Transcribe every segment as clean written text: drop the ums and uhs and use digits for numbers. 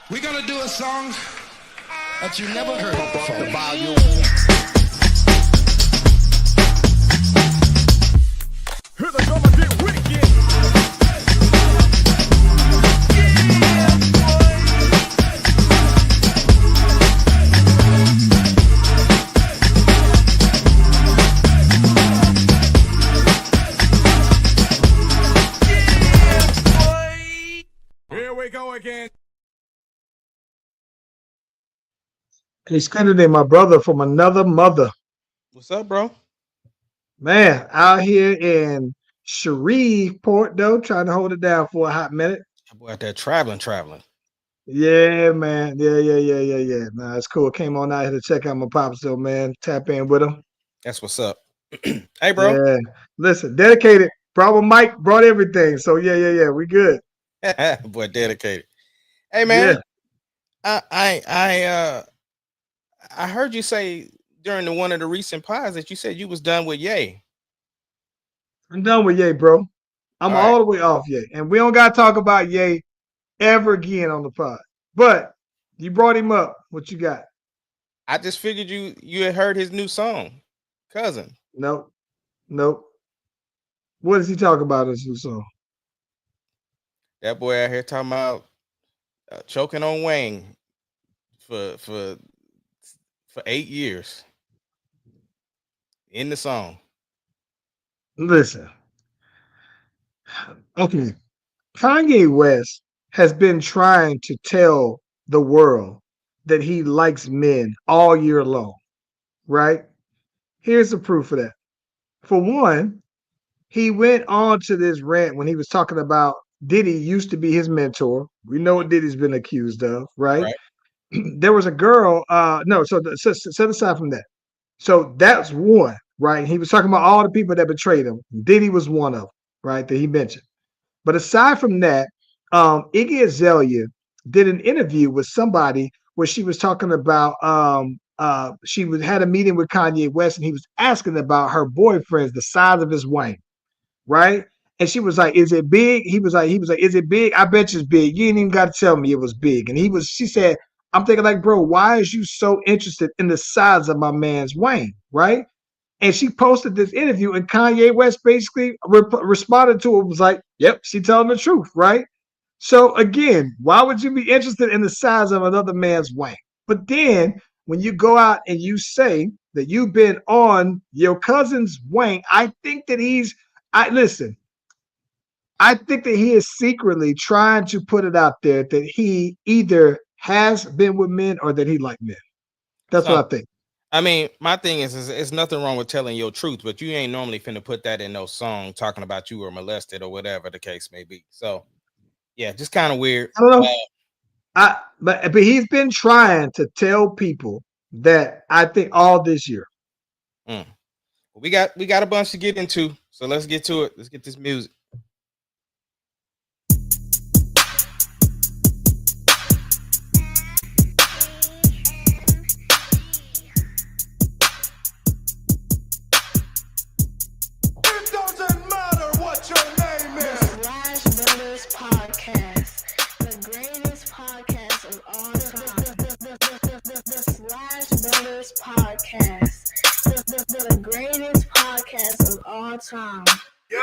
We're gonna do a song that you never heard before. The volume. Hear the drummer get wicked. Here we go again. He's Kennedy, my brother from another mother. What's up, bro? Man, out here in Shreveport, though, trying to hold it down for a hot minute. That boy out there traveling. Yeah, man. Yeah. Nah, it's cool. Came on out here to check out my pops, though, man. Tap in with him. That's what's up. Hey, bro. Yeah. Listen, dedicated. Problem Mike brought everything. So, yeah. We good. Boy, dedicated. Hey, man. Yeah. I heard you say during one of the recent pods that you said you was done with Ye. I'm done with Ye, bro. I'm all the way off Ye. And we don't got to talk about Ye ever again on the pod. But you brought him up. What you got? I just figured you had heard his new song, Cousin. Nope. What does he talk about in his new song? That boy out here talking about choking on Wayne for 8 years in the song. Listen. Okay. Kanye West has been trying to tell the world that he likes men all year long, right? Here's the proof of that. For one, he went on to this rant when he was talking about Diddy used to be his mentor. We know what Diddy's been accused of, right? There was a girl, set aside from that. So that's one, right? He was talking about all the people that betrayed him. Diddy was one of them, right? That he mentioned. But aside from that, Iggy Azalea did an interview with somebody where she was talking about had a meeting with Kanye West and he was asking about her boyfriend's the size of his wang, right? And she was like, "Is it big?" He was like, "Is it big? I bet you it's big. You ain't even got to tell me it was big." And she said, "I'm thinking like, bro, why is you so interested in the size of my man's wang, right?" And she posted this interview, and Kanye West basically responded to it, was like, "Yep, she telling the truth, right?" So again, why would you be interested in the size of another man's wang? But then when you go out and you say that you've been on your cousin's wang, I think that I think that he is secretly trying to put it out there that he either has been with men or that he like men. That's what I think. I mean, my thing is it's nothing wrong with telling your truth, but you ain't normally finna put that in no song talking about you were molested or whatever the case may be. So, yeah, just kind of weird. I don't know. But he's been trying to tell people that I think all this year. We got a bunch to get into, so let's get to it. Let's get this music. The greatest podcast of all time. Yep.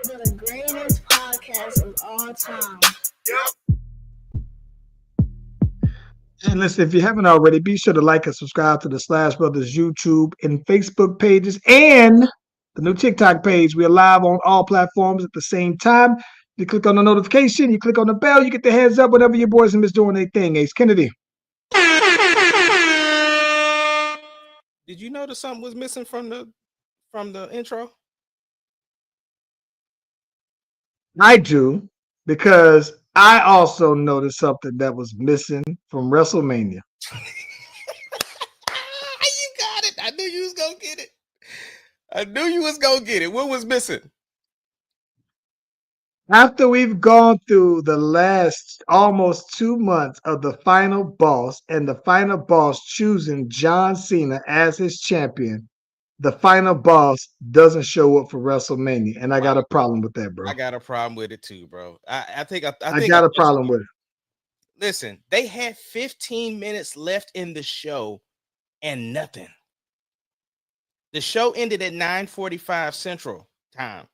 The greatest podcast of all time. Yep. And listen, if you haven't already, be sure to like and subscribe to the Slash Brothers YouTube and Facebook pages and the new TikTok page. We are live on all platforms at the same time. You click on the notification, you click on the bell, you get the heads up whenever your boys and Miss doing their thing. Ace Kennedy. Did you notice something was missing from the intro? I do, because I also noticed something that was missing from WrestleMania. You got it. I knew you was gonna get it. I knew you was gonna get it. What was missing? After we've gone through the last almost 2 months of the final boss and the final boss choosing John Cena as his champion, the final boss doesn't show up for WrestleMania. And I got a problem with that, bro. I got a problem with it too, bro. I think I got a problem with it. Listen, they had 15 minutes left in the show and nothing. The show ended at 9:45 Central Time.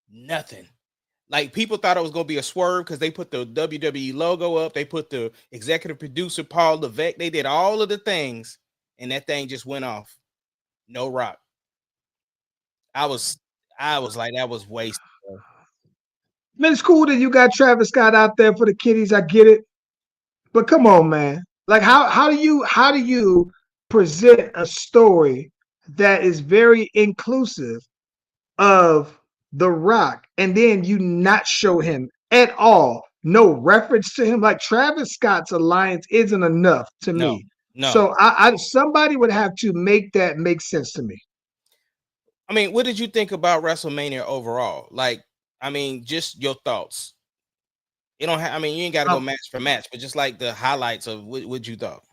Nothing. Like, people thought it was gonna be a swerve because they put the WWE logo up, they put the executive producer Paul Levesque, they did all of the things, and that thing just went off. No Rock. I was like, that was wasted. Bro. I mean, it's cool that you got Travis Scott out there for the kiddies. I get it, but come on, man. Like, how do you present a story that is very inclusive of The Rock, and then you not show him at all? No reference to him. Like, Travis Scott's alliance isn't enough to me. No. So I somebody would have to make that make sense to me. I mean, what did you think about WrestleMania overall? Like, I mean, just your thoughts. You don't have, I mean, you ain't got to go match for match, but just like the highlights of what you thought.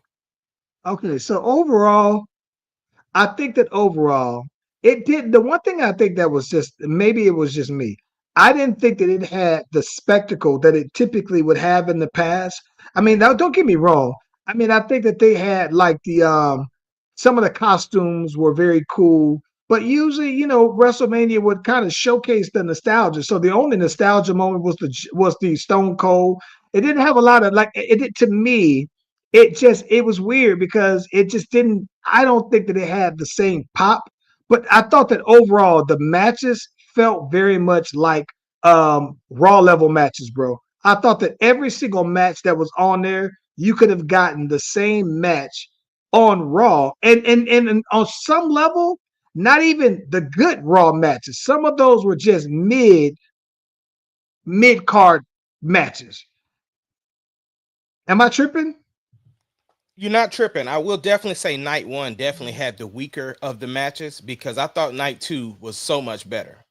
Okay, so overall, I think that overall, it did. The one thing I think that was just, maybe it was just me. I didn't think that it had the spectacle that it typically would have in the past. I mean, now, don't get me wrong. I mean, I think that they had like some of the costumes were very cool, but usually, WrestleMania would kind of showcase the nostalgia. So the only nostalgia moment was the Stone Cold. It didn't have a lot of, like, to me. It was weird because it just didn't. I don't think that it had the same pop, but I thought that overall the matches felt very much like Raw level matches, bro. I thought that every single match that was on there, you could have gotten the same match on Raw, and on some level, not even the good Raw matches. Some of those were just mid card matches. Am I tripping? You're not tripping. I will definitely say night one definitely had the weaker of the matches because I thought night two was so much better.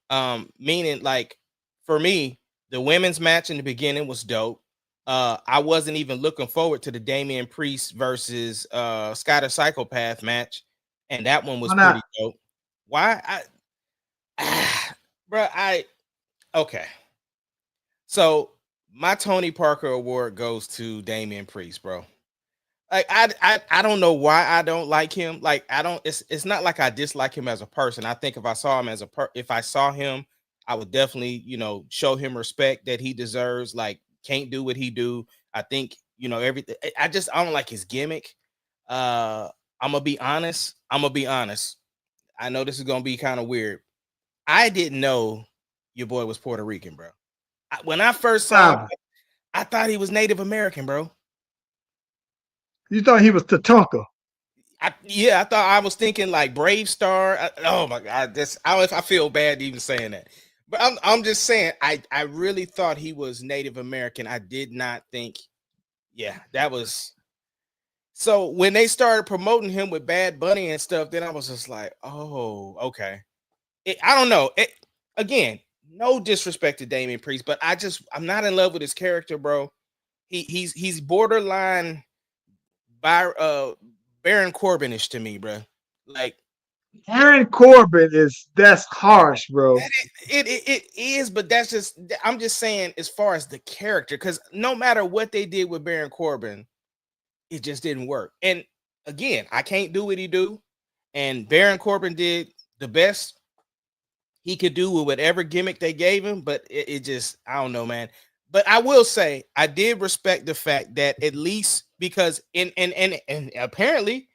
Meaning, like, for me, the women's match in the beginning was dope. I wasn't even looking forward to the Damian Priest versus Scott Psychopath match, and that one was pretty dope. Why? Okay. So my Tony Parker award goes to Damian Priest, bro. Like, I don't know why I don't like him. Like, it's not like I dislike him as a person. I think if I saw him I would definitely, show him respect that he deserves. Like, can't do what he do. I think, everything. I don't like his gimmick. I'm gonna be honest. I know this is gonna be kind of weird. I didn't know your boy was Puerto Rican, bro. When I first saw him, I thought he was Native American, bro. You thought he was Tatanka? I thought, I was thinking like Brave Star. Oh my God, I feel bad even saying that, but I'm just saying I really thought he was Native American. I did not think. Yeah, that was. So when they started promoting him with Bad Bunny and stuff, then I was just like, oh, okay. I don't know. Again, no disrespect to Damian Priest, but I'm not in love with his character, bro. He's borderline Baron Corbin-ish to me, bro. Like, Baron Corbin that's harsh, bro. It is, but I'm just saying, as far as the character, because no matter what they did with Baron Corbin, it just didn't work. And again, I can't do what he do, and Baron Corbin did the best he could do with whatever gimmick they gave him, but it just, I don't know, man. But I will say I did respect the fact that at least, because and apparently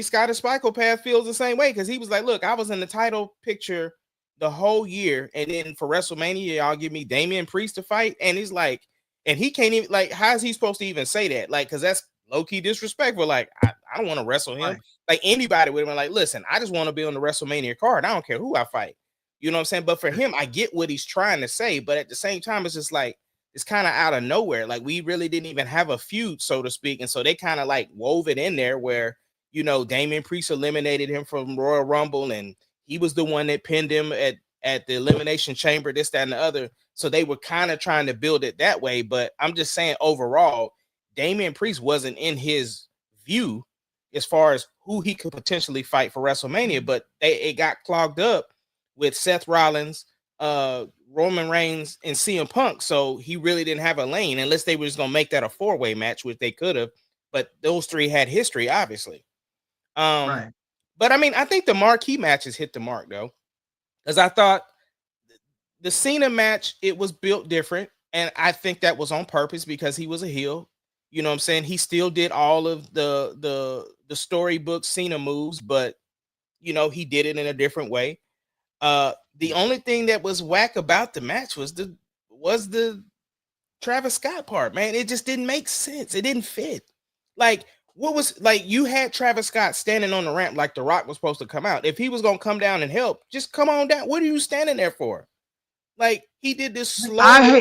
Scott Psychopath feels the same way, because he was like, look, I was in the title picture the whole year, and then for WrestleMania, y'all give me Damian Priest to fight, and he's like, and he can't even, like, how is he supposed to even say that? Like, because that's low-key disrespectful. Like, I don't want to wrestle him. Right. Like, anybody would have been like, listen, I just want to be on the WrestleMania card. I don't care who I fight. You know what I'm saying? But for him, I get what he's trying to say, but at the same time, it's just like, it's kind of out of nowhere. Like, we really didn't even have a feud, so to speak. And so they kind of like wove it in there where, Damian Priest eliminated him from Royal Rumble, and He was the one that pinned him at the Elimination Chamber, this, that, and the other. So they were kind of trying to build it that way. But I'm just saying, overall, Damian Priest wasn't in his view as far as who he could potentially fight for WrestleMania. But it got clogged up with Seth Rollins, Roman Reigns, and CM Punk. So he really didn't have a lane unless they were just going to make that a 4-way match, which they could have. But those three had history, obviously. Right. But I mean, I think the marquee matches hit the mark, though, because I thought the Cena match, it was built different. And I think that was on purpose because he was a heel. You know what I'm saying? He still did all of the storybook Cena moves, but, you know, he did it in a different way. The only thing that was whack about the match was the Travis Scott part, man. It just didn't make sense. It didn't fit. Like, what was, like, you had Travis Scott standing on the ramp like The Rock was supposed to come out. If he was gonna come down and help, just come on down. What are you standing there for? Like, he did this slow.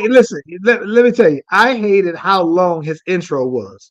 Listen, let me tell you, I hated how long his intro was.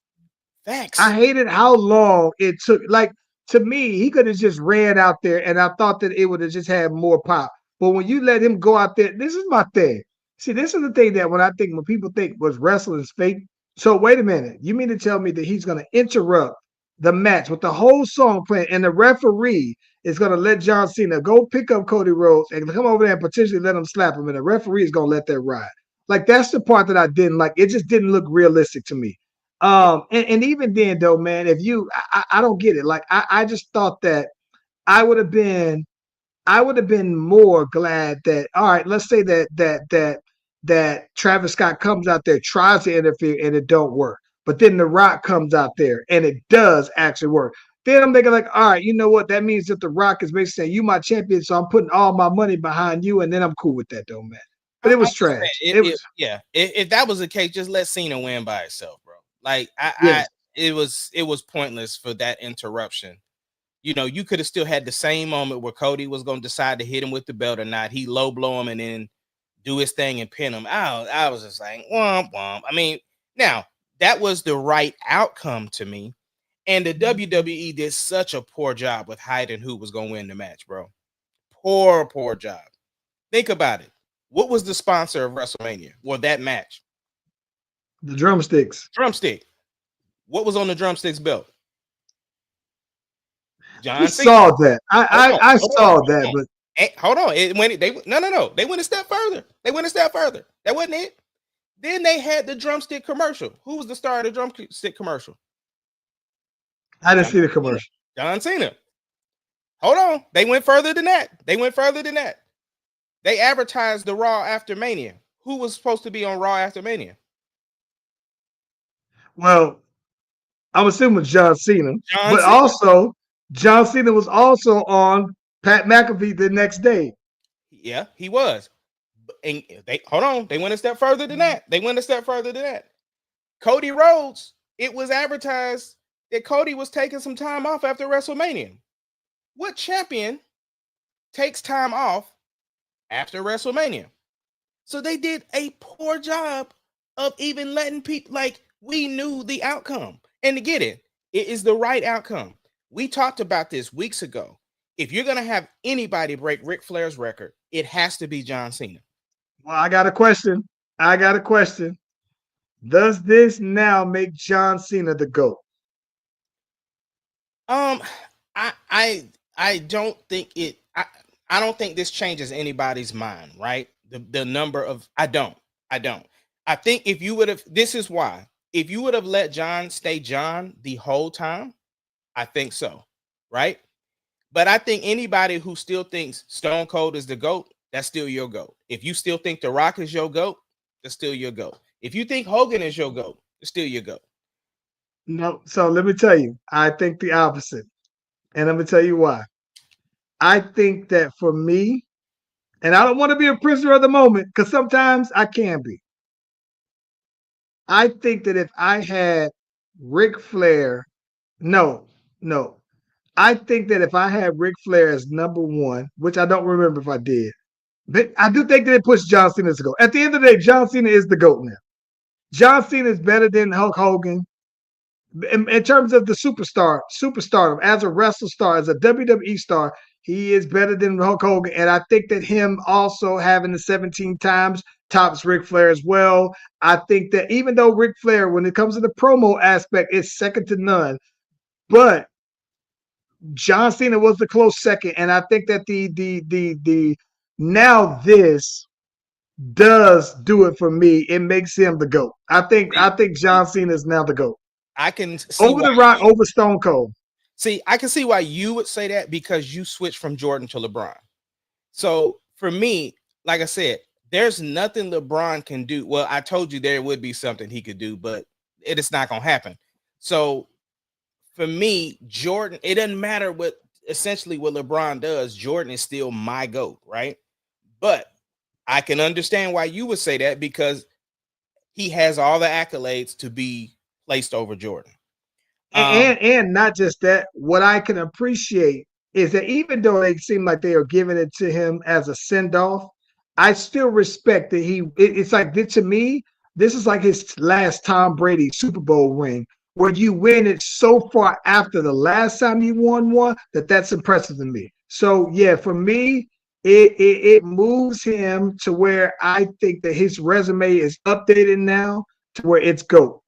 Facts. I hated how long it took. Like, to me, he could have just ran out there, and I thought that it would have just had more pop. But when you let him go out there, this is my thing. See, this is the thing that when people think was wrestling's fake. So wait a minute. You mean to tell me that he's going to interrupt the match with the whole song playing, and the referee is going to let John Cena go pick up Cody Rhodes and come over there and potentially let him slap him, and the referee is going to let that ride? Like, that's the part that I didn't like. It just didn't look realistic to me. And even then, though, man, if you, I don't get it. Like, I just thought that I would have been more glad that, all right, let's say that Travis Scott comes out there, tries to interfere, and it don't work. But then The Rock comes out there and it does actually work. Then I'm thinking, like, all right, you know what? That means that The Rock is basically saying, you my champion, so I'm putting all my money behind you, and then I'm cool with that, though, man. But it was trash. If that was the case, just let Cena win by itself, bro. Like, it was pointless for that interruption. You know, you could have still had the same moment where Cody was going to decide to hit him with the belt or not. He low blow him and then do his thing and pin him out. I was just like, womp womp. I mean, now that was the right outcome to me. And the WWE did such a poor job with hiding who was going to win the match, bro. Poor job. Think about it. What was the sponsor of WrestleMania? Well, that match. The drumsticks. Drumstick. What was on the drumsticks belt? John Cena. Saw that. I saw that, but hold on. They went a step further. That wasn't it. Then they had the drumstick commercial. Who was the star of the drumstick commercial? I didn't see the commercial. John Cena. Hold on. They went further than that. They advertised the Raw after Mania. Who was supposed to be on Raw after Mania? Well, I'm assuming John Cena. Also John Cena was also on Pat McAfee the next day. Yeah, he was. And they went a step further than that. Cody Rhodes, it was advertised that Cody was taking some time off after WrestleMania. What champion takes time off after WrestleMania? So they did a poor job of even letting people, like, we knew the outcome. And to get it is the right outcome. We talked about this weeks ago. If you're going to have anybody break Ric Flair's record, it has to be John Cena. Well, I got a question. Does this now make John Cena the GOAT? I don't think it. I don't think this changes anybody's mind, right? The number of I don't. I think if you would have, this is why. If you would have let John stay John the whole time, I think so, right? But I think anybody who still thinks Stone Cold is the GOAT, that's still your GOAT. If you still think The Rock is your GOAT, that's still your GOAT. If you think Hogan is your GOAT, it's still your GOAT. No, so let me tell you, I think the opposite. And I'm going to tell you why. I think that for me, and I don't want to be a prisoner of the moment because sometimes I can be. I think that if I had Ric Flair, no. I think that if I had Ric Flair as number one, which I don't remember if I did, but I do think that it pushed John Cena to go. At the end of the day, John Cena is the GOAT now. John Cena is better than Hulk Hogan. In terms of the superstardom, as a wrestler star, as a WWE star, He is better than Hulk Hogan. And I think that him also having the 17 times tops Ric Flair as well. I think that even though Ric Flair, when it comes to the promo aspect, is second to none, but John Cena was the close second. And I think that the now this does do it for me. It makes him the GOAT. I think John Cena is now the GOAT. I can see Over The Rock, over Stone Cold. See, I can see why you would say that because you switched from Jordan to LeBron. So for me, like I said, there's nothing LeBron can do. Well, I told you there would be something he could do, but it is not going to happen. So for me, Jordan, it doesn't matter what essentially what LeBron does. Jordan is still my GOAT, right? But I can understand why you would say that because he has all the accolades to be placed over Jordan. And not just that, what I can appreciate is that even though they seem like they are giving it to him as a send-off, I still respect that it's like to me, this is like his last Tom Brady Super Bowl ring, where you win it so far after the last time you won one that's impressive to me. So yeah, for me, it moves him to where I think that his resume is updated now to where it's GOAT.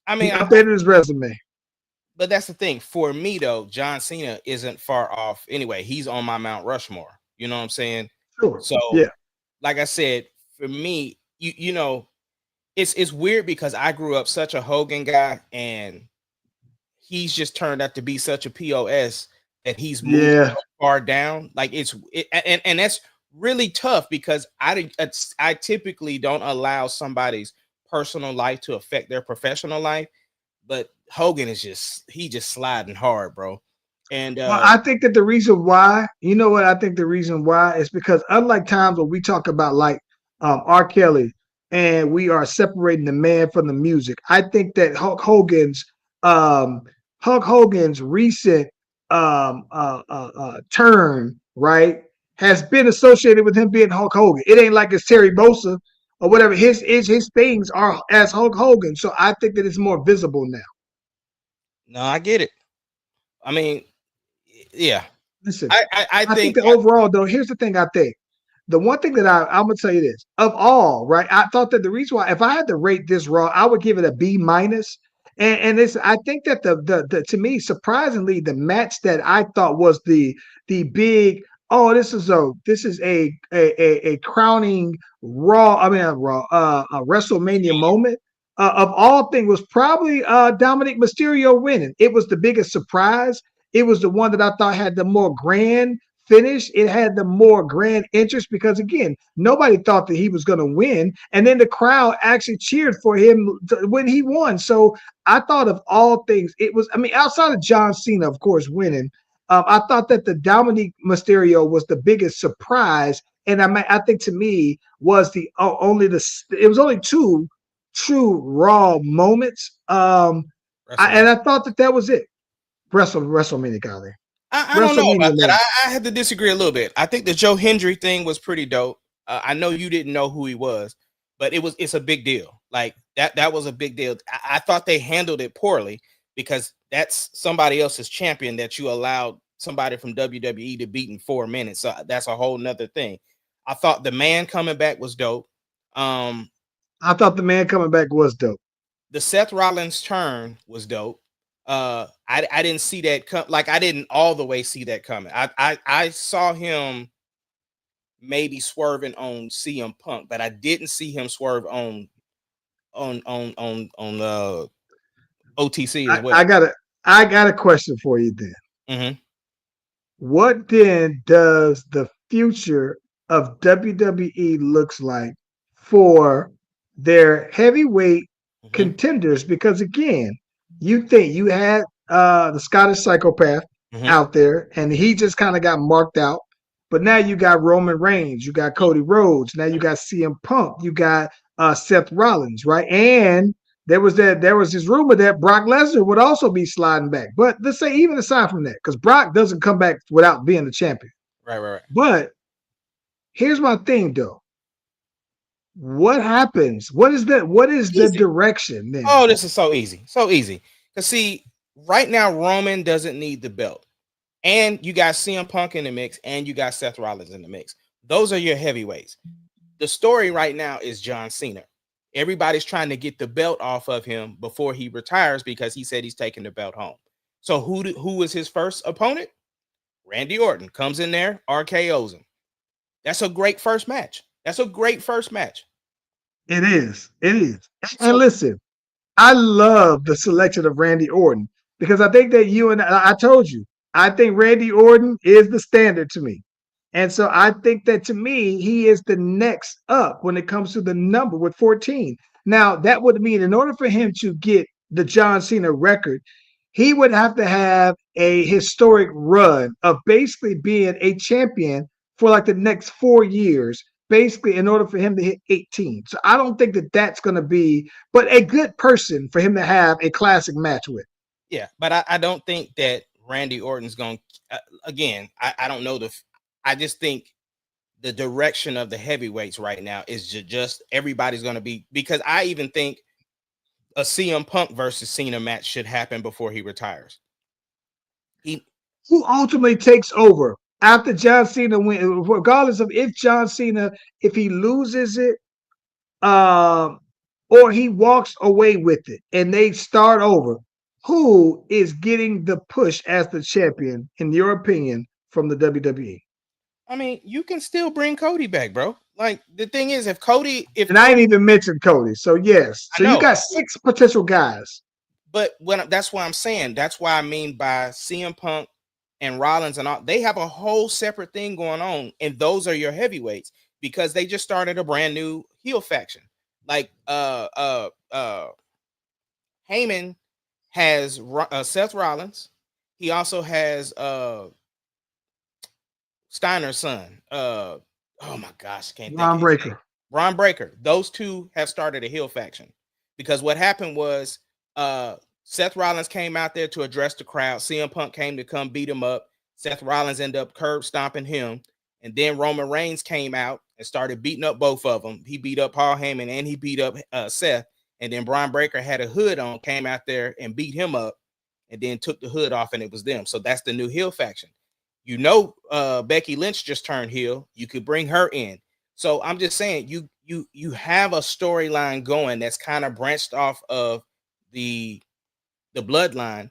I mean, he updated his resume. But that's the thing. For me, though, John Cena isn't far off. Anyway, he's on my Mount Rushmore. You know what I'm saying? Sure. So, yeah, like I said, for me, you know, it's weird because I grew up such a Hogan guy, and he's just turned out to be such a POS that he's moved so far down. Like and that's really tough because I typically don't allow somebody's personal life to affect their professional life, but Hogan is just sliding hard, bro. And well, I think that the reason why, I think the reason why is because unlike times when we talk about like R. Kelly and we are separating the man from the music, I think that Hulk Hogan's recent turn, right, has been associated with him being Hulk Hogan. It ain't like it's Terry Bossa or whatever. His things are as Hulk Hogan. So I think that it's more visible now. No, I get it. I mean, yeah. Listen, I think that overall, though, here's the thing. I think the one thing that I'm gonna tell you this of all, right? I thought that the reason why, if I had to rate this Raw, I would give it a B minus. And it's, I think that the to me, surprisingly, the match that I thought was the big, oh, this is a crowning Raw, a WrestleMania moment. Of all things, was probably Dominic Mysterio winning. It was the biggest surprise. It was the one that I thought had the more grand finish. It had the more grand interest because, again, nobody thought that he was going to win. And then the crowd actually cheered for him when he won. So I thought of all things, it was, I mean, outside of John Cena, of course, winning, I thought that the Dominic Mysterio was the biggest surprise. And I think to me was it was only two true Raw moments. And I thought that was it. WrestleMania, Golly. I don't know about that. I had to disagree a little bit. I think the Joe Hendry thing was pretty dope. I know you didn't know who he was, but it's a big deal. Like that was a big deal. I thought they handled it poorly because that's somebody else's champion that you allowed somebody from WWE to beat in 4 minutes. So that's a whole nother thing. I thought the man coming back was dope. I thought the man coming back was dope. The Seth Rollins turn was dope. I didn't see that come. Like I didn't all the way see that coming. I saw him maybe swerving on CM Punk, but I didn't see him swerve on OTC as well. I got a question for you then. Mm-hmm. What then does the future of WWE looks like for their heavyweight contenders? Because again, you think you had the Scottish Psychopath out there, and he just kind of got marked out. But now you got Roman Reigns, you got Cody Rhodes, now you got CM Punk, you got Seth Rollins, right? And there was this rumor that Brock Lesnar would also be sliding back. But let's say even aside from that, because Brock doesn't come back without being the champion. Right. But here's my thing, though. What happens? What is the direction then? Oh, this is so easy. So easy. Because see, right now, Roman doesn't need the belt. And you got CM Punk in the mix, and you got Seth Rollins in the mix. Those are your heavyweights. The story right now is John Cena. Everybody's trying to get the belt off of him before he retires because he said he's taking the belt home. So who was his first opponent? Randy Orton comes in there, RKO's him. That's a great first match. That's a great first match. It is. It is. So- And listen, I love the selection of Randy Orton because I think that I told you, I think Randy Orton is the standard to me. And so I think that to me, he is the next up when it comes to the number with 14. Now, that would mean in order for him to get the John Cena record, he would have to have a historic run of basically being a champion for like the next 4 years, basically in order for him to hit 18. So I don't think that that's going to be, but a good person for him to have a classic match with. Yeah, but I don't think that Randy Orton's going to, again, I don't know I just think the direction of the heavyweights right now is just everybody's going to be, because I even think a CM Punk versus Cena match should happen before he retires. Who ultimately takes over after John Cena wins, regardless of if John Cena, if he loses it, or he walks away with it and they start over, who is getting the push as the champion, in your opinion, from the WWE? I mean, you can still bring Cody back, bro. Like, the thing is, if and I ain't even mentioned Cody, so yes, so you got 6 potential guys. But that's why I'm saying, that's why I mean by CM Punk and Rollins and all, they have a whole separate thing going on, and those are your heavyweights because they just started a brand new heel faction. Like Heyman has Seth Rollins. He also has Steiner's son. Oh my gosh, can't Bron Breakker. Bron Breakker. Those two have started a heel faction because what happened was Seth Rollins came out there to address the crowd. CM Punk came to come beat him up. Seth Rollins ended up curb stomping him. And then Roman Reigns came out and started beating up both of them. He beat up Paul Heyman and he beat up Seth. And then Bron Breakker had a hood on, came out there and beat him up and then took the hood off and it was them. So that's the new heel faction. You know, Becky Lynch just turned heel. You could bring her in. So I'm just saying you have a storyline going that's kind of branched off of the bloodline.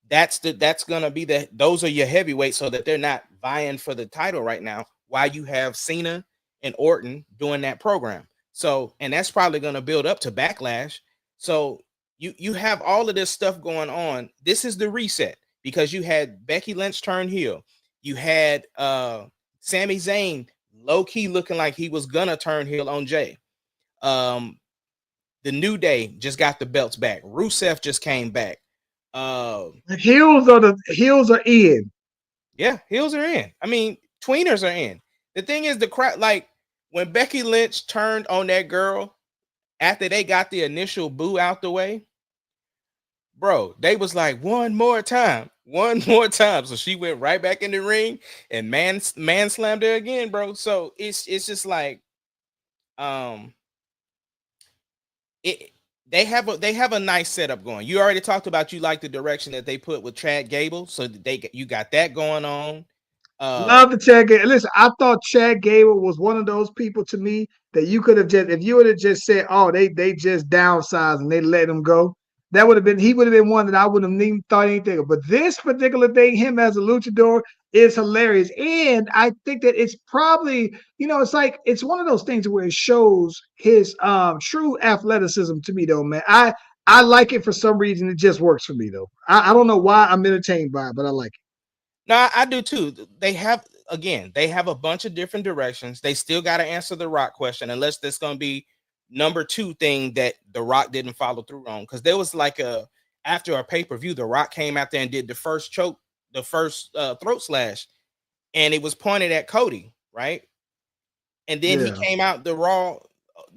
That's gonna be those are your heavyweights so that they're not vying for the title right now while you have Cena and Orton doing that program. So, and that's probably gonna build up to Backlash. So you have all of this stuff going on. This is the reset because you had Becky Lynch turn heel. You had Sami Zayn low-key looking like he was gonna turn heel on Jay. The New Day just got the belts back. Rusev just came back. The heels are in. Yeah, heels are in. I mean, tweeners are in. The thing is, the crowd, like when Becky Lynch turned on that girl after they got the initial boo out the way, bro, they was like one more time. So she went right back in the ring and man slammed her again, bro. So it's just like they have a nice setup going. You already talked about you like the direction that they put with Chad Gable, so you got that going on. Love the Chad Gable. Listen, I thought Chad Gable was one of those people to me that you could have just, if you would have just said, oh, they just downsized and they let him go, he would have been one that I wouldn't have even thought anything of. But this particular thing, him as a luchador, is hilarious. And I think that it's probably, it's one of those things where it shows his true athleticism to me, though, man. I like it for some reason. It just works for me, though. I don't know why I'm entertained by it, but I like it. No, I do too. They have a bunch of different directions. They still got to answer the Rock question, unless there's going to be number 2 thing that the Rock didn't follow through on. Because there was like after a pay-per-view, the Rock came out there and did the first throat slash, and it was pointed at Cody, right? And then he came out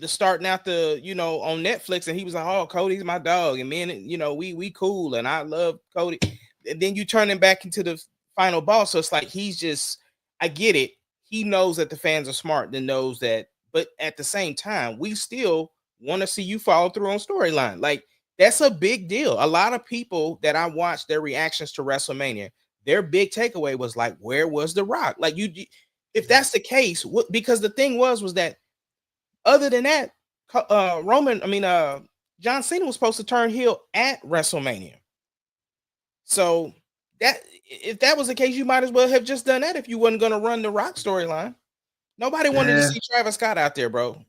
starting out on Netflix, and he was like, "Oh, Cody's my dog, and man, we cool, and I love Cody." And then you turn him back into the final boss. So it's like I get it. He knows that the fans are smart and knows that, but at the same time, we still want to see you follow through on storyline. Like, that's a big deal. A lot of people that I watch their reactions to WrestleMania, their big takeaway was like, where was The Rock? Like if that's the case, because the thing was that other than that, John Cena was supposed to turn heel at WrestleMania. So that if that was the case, you might as well have just done that if you wasn't going to run the Rock storyline. Nobody wanted to see Travis Scott out there, bro.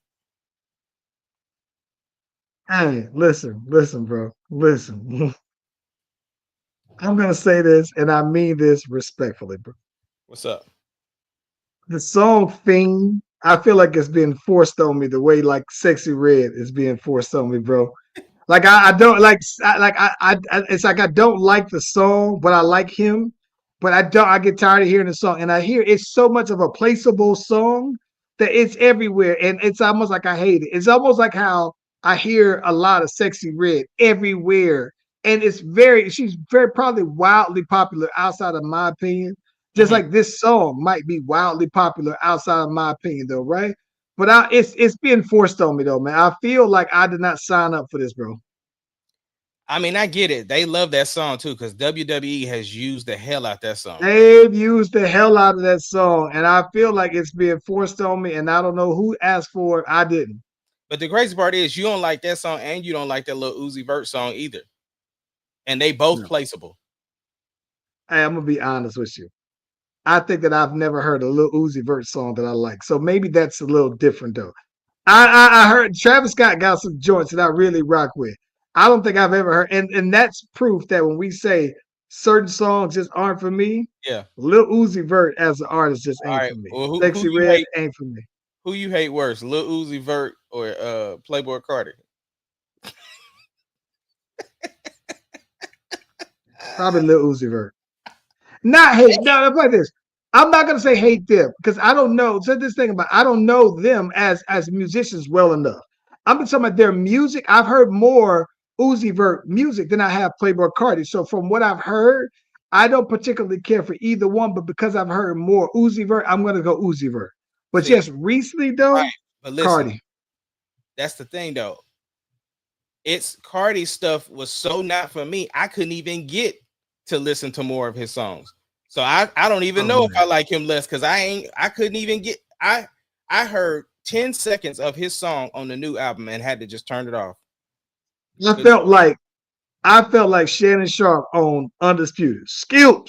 Hey, listen, bro. Listen. I'm gonna say this, and I mean this respectfully, bro. What's up? The song "Fiend," I feel like it's being forced on me the way like "Sexy Red" is being forced on me, bro. Like I don't like it's like I don't like the song, but I like him. But I get tired of hearing the song, and I hear it's so much of a placeable song that it's everywhere, and it's almost like I hate it. It's almost like how I hear a lot of "Sexy Red" everywhere, and she's very probably wildly popular outside of my opinion. Just like this song might be wildly popular outside of my opinion, though, right? But it's being forced on me, though, man. I feel like I did not sign up for this, bro. I mean, I get it. They love that song too, because WWE has used the hell out that song. They've used the hell out of that song, and I feel like it's being forced on me, and I don't know who asked for it. I didn't. But the crazy part is you don't like that song, and you don't like that Lil Uzi Vert song either. And they both placeable. Hey, I'm gonna be honest with you. I think that I've never heard a Lil Uzi Vert song that I like. So maybe that's a little different though. I heard Travis Scott got some joints that I really rock with. I don't think I've ever heard, and that's proof that when we say certain songs just aren't for me, yeah, Lil Uzi Vert as an artist just ain't for me. Well, Sexy Red ain't for me. Who you hate worse, Lil Uzi Vert or Playboy Cardi? Probably Lil Uzi Vert. Not hate. No, like this. I'm not gonna say hate them because I don't know. So this thing about I don't know them as musicians well enough. I'm talking about their music. I've heard more Uzi Vert music than I have Playboy Cardi. So from what I've heard, I don't particularly care for either one. But because I've heard more Uzi Vert, I'm gonna go Uzi Vert. But just recently though, right. But listen, Cardi. That's the thing though. It's Cardi's stuff was so not for me. I couldn't even get to listen to more of his songs. So I don't even know if I like him less because I couldn't even get I heard 10 seconds of his song on the new album and had to just turn it off. I felt like Shannon Sharp on Undisputed. Skip.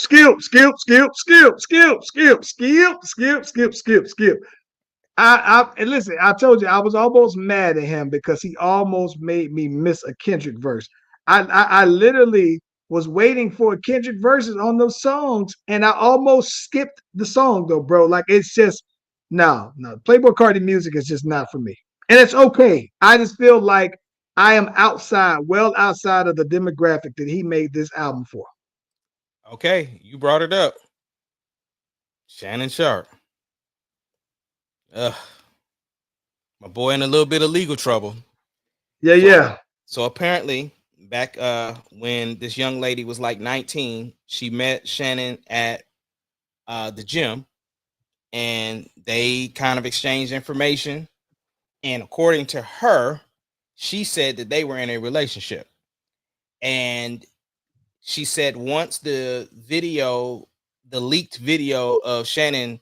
And listen, I told you I was almost mad at him because he almost made me miss a Kendrick verse. I literally was waiting for Kendrick verses on those songs, and I almost skipped the song though, bro. Like it's just no. Playboy Cardi music is just not for me, and it's okay. I just feel like I am well outside of the demographic that he made this album for. Okay, you brought it up, Shannon Sharp. My boy in a little bit of legal trouble. Yeah. So apparently, back when this young lady was like 19, she met Shannon at the gym, and they kind of exchanged information. And according to her, she said that they were in a relationship. And she said once the leaked video of Shannon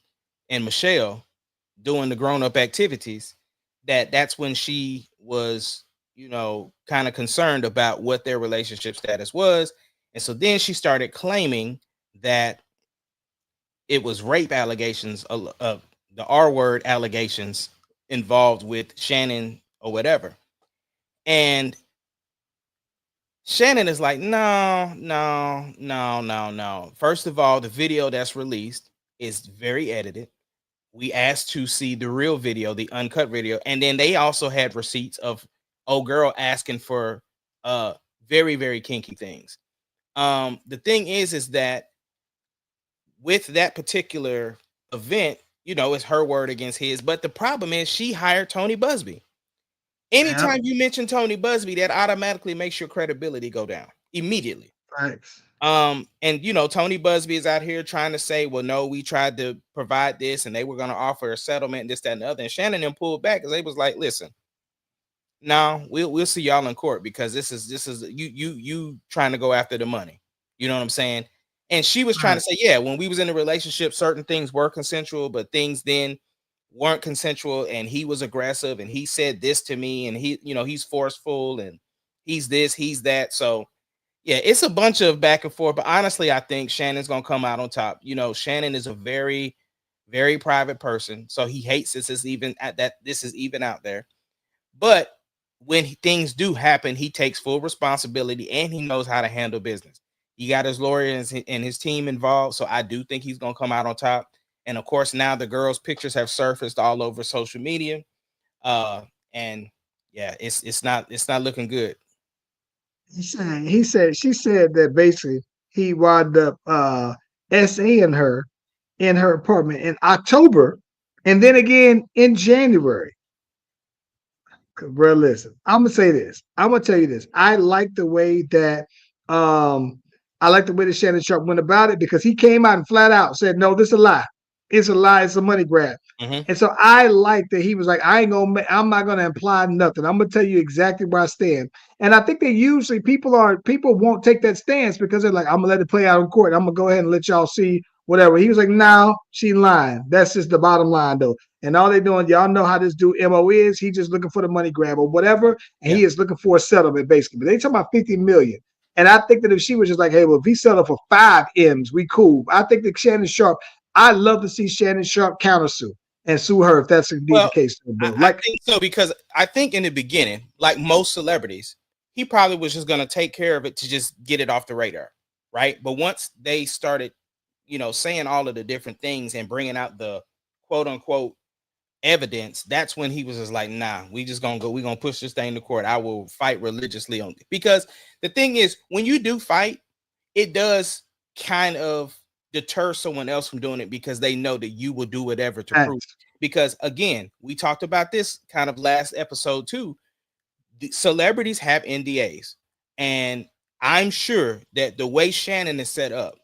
and Michelle doing the grown-up activities, that's when she was, kind of concerned about what their relationship status was. And so then she started claiming that it was rape allegations of the R-word allegations involved with Shannon or whatever. And Shannon is like, no. First of all, the video that's released is very edited. We asked to see the real video, the uncut video. And then they also had receipts of old girl asking for very, very kinky things. The thing is that with that particular event, it's her word against his. But the problem is she hired Tony Busby. Anytime you mention Tony Busby, that automatically makes your credibility go down immediately. Thanks. And Tony Busby is out here trying to say, well, no, we tried to provide this and they were going to offer a settlement and this, that, and the other. And Shannon then pulled back because they was like, listen, no, we'll see y'all in court because this is you trying to go after the money. You know what I'm saying? And she was trying to say, yeah, when we was in a relationship, certain things were consensual, but things then weren't consensual. And he was aggressive and he said this to me and he, he's forceful and he's this, he's that. So yeah, it's a bunch of back and forth. But honestly, I think Shannon's going to come out on top. Shannon is a very, very private person. So he hates this is even at that. This is even out there. But when things do happen, he takes full responsibility and he knows how to handle business. He got his lawyer and his team involved. So I do think he's going to come out on top. And of course, now the girls' pictures have surfaced all over social media. And yeah, it's not looking good. She said that basically he wound up SAing her in her apartment in October and then again in January. Bro, listen, I'm gonna say this. I'm gonna tell you this. I like the way that Shannon Sharpe went about it because he came out and flat out said, no, this is a lie. It's a lie, it's a money grab. Mm-hmm. And so I like that he was like, I'm not gonna imply nothing. I'm gonna tell you exactly where I stand. And I think that usually people won't take that stance because they're like, I'm gonna let it play out in court. I'm gonna go ahead and let y'all see whatever. He was like, no, she lying. That's just the bottom line though. And all they're doing, y'all know how this dude MO is. He's just looking for the money grab or whatever. And he is looking for a settlement basically. But they talking about 50 million. And I think that if she was just like, hey, well, if he settled for 5 M's, we cool. I think that Shannon Sharpe, I'd love to see Shannon Sharpe countersue and sue her if that's indeed the case. I think so, because I think in the beginning, like most celebrities, he probably was just going to take care of it to just get it off the radar, right? But once they started, saying all of the different things and bringing out the quote unquote evidence, that's when he was just like, nah, we're going to push this thing to court. I will fight religiously on it. Because the thing is, when you do fight, it does kind of deter someone else from doing it because they know that you will do whatever to prove it. Because again, we talked about this kind of last episode too. The celebrities have NDAs, and I'm sure that the way Shannon is set up,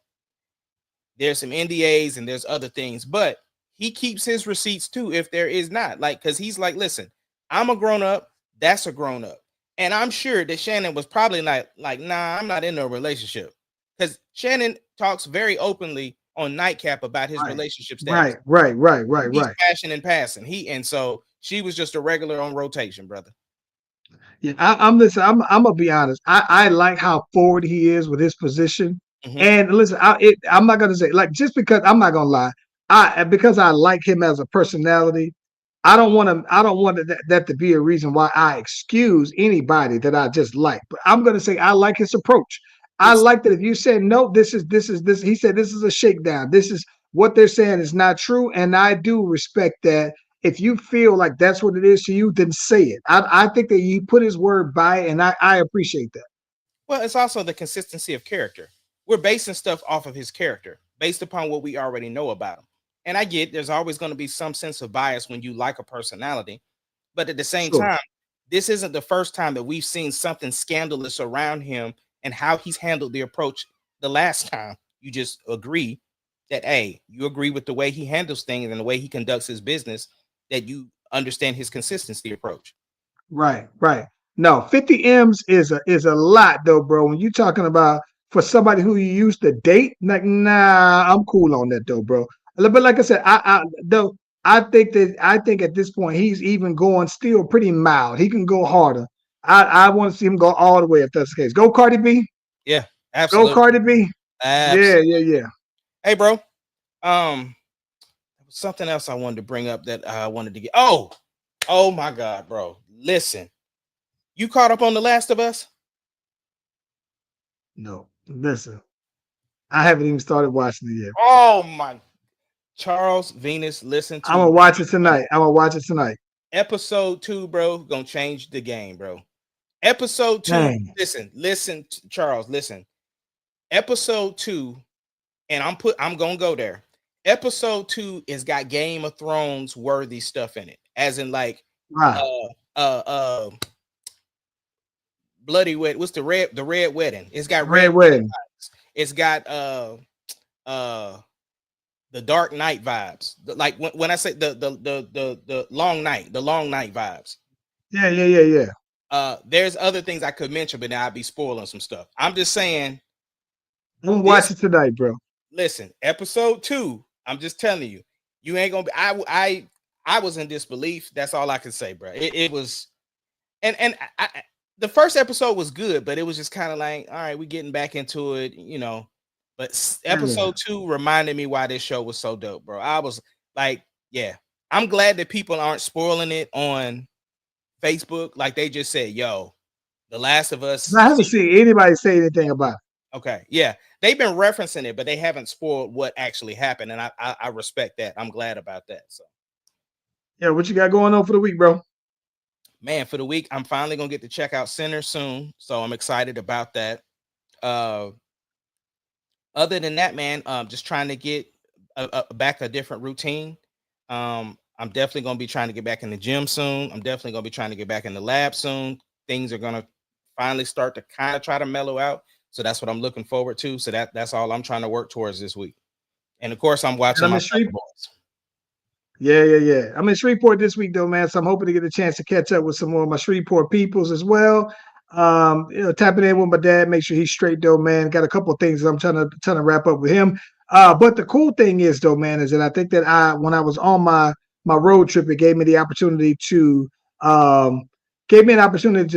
there's some NDAs and there's other things, but he keeps his receipts too if there is not. Like, because he's like, listen, I'm a grown up, that's a grown up. And I'm sure that Shannon was probably not like, nah, I'm not in a relationship. Because Shannon talks very openly on Nightcap about his relationship status. Right. He's passion and passing. And so she was just a regular on rotation, brother. Yeah, I'm gonna be honest. I like how forward he is with his position. Mm-hmm. And listen, I'm not gonna say like just because I'm not gonna lie. Because I like him as a personality. I don't want that to be a reason why I excuse anybody that I just like. But I'm gonna say I like his approach. I like that if you say no, this is he said this is a shakedown. This is what they're saying is not true. And I do respect that. If you feel like that's what it is to you, then say it. I think that he put his word by it, and I appreciate that. Well, it's also the consistency of character. We're basing stuff off of his character based upon what we already know about him. And I get there's always going to be some sense of bias when you like a personality. But at the same time, this isn't the first time that we've seen something scandalous around him and how he's handled the approach the last time. You just agree that, hey, you agree with the way he handles things and the way he conducts his business, that you understand his consistency approach. Right. No, 50 M's is a lot though, bro. When you're talking about for somebody who you used to date, like, nah, I'm cool on that though, bro. But like I said, I think at this point he's even going still pretty mild. He can go harder. I want to see him go all the way if that's the case. Go Cardi B. Yeah, absolutely. Go Cardi B. Absolutely. Yeah. Hey, bro. Something else I wanted to bring up that I wanted to get. Oh my God, bro. Listen, you caught up on The Last of Us? No, listen. I haven't even started watching it yet. Oh my. Charles Venus, listen to I'm gonna watch it tonight. Episode 2, bro, gonna change the game, bro. Episode 2. Dang. Listen, Charles, listen. Episode 2, and I'm gonna go there. Episode 2 has got Game of Thrones worthy stuff in it, as in like Bloody Wed. What's the Red Wedding? It's got Red Wedding. It's got the Dark Knight vibes. Like when I say the long night vibes. Yeah. There's other things I could mention, but now I'd be spoiling some stuff. I'm just saying I'm gonna watch it tonight, bro. Listen, episode 2. I'm just telling you, you ain't gonna be. I was in disbelief. That's all I can say, bro. It was, and the first episode was good, but it was just kind of like, all right, we getting back into it, you know. But episode 2 reminded me why this show was so dope, bro. I was like, yeah, I'm glad that people aren't spoiling it on Facebook. Like they just said, yo, The Last of Us. I haven't seen anybody say anything about it. Okay, yeah, they've been referencing it, but they haven't spoiled what actually happened, and I respect that. I'm glad about that. So, Yeah, what you got going on for the week, bro? man, for the week, I'm finally gonna get to check out Sinner soon, so I'm excited about that. Other than that, man, just trying to get back a different routine. I'm definitely gonna be trying to get back in the gym soon. I'm definitely gonna be trying to get back in the lab soon. Things are gonna finally start to kind of try to mellow out. So that's what I'm looking forward to. So that's all I'm trying to work towards this week. And of course, I'm watching my Boys. Yeah. I'm in Shreveport this week, though, man. So I'm hoping to get a chance to catch up with some more of my Shreveport peoples as well. Tapping in with my dad, make sure he's straight, though, man. Got a couple of things that I'm trying to wrap up with him. But the cool thing is, though, man, is that I think that when I was on my road trip, it gave me the opportunity to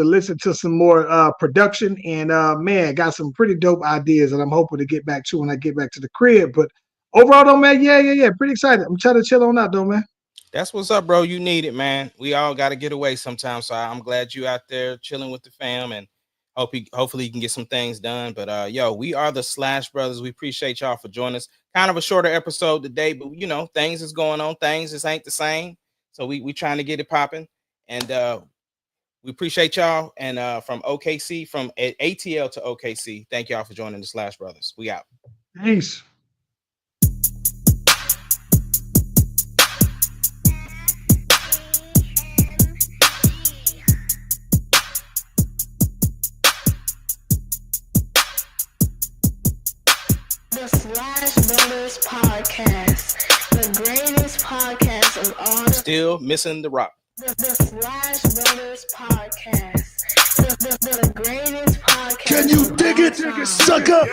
listen to some more production, and man, got some pretty dope ideas that I'm hoping to get back to when I get back to the crib. But overall, though, man, yeah, pretty excited. I'm trying to chill on out, though, man. That's what's up, bro. You need it, man. We all got to get away sometimes. So I'm glad you out there chilling with the fam, and hopefully you can get some things done. But yo, we are the Slash Brothers. We appreciate y'all for joining us. Kind of a shorter episode today, but you know, things is going on. Things just ain't the same. So we trying to get it popping, and we appreciate y'all. And from OKC, from ATL to OKC, thank y'all for joining the Slash Brothers. We out. Peace. The Slash Brothers Podcast, the greatest podcast of all. Still missing the rock. The Slash Brothers Podcast, the greatest podcast. Can you dig it, sucker?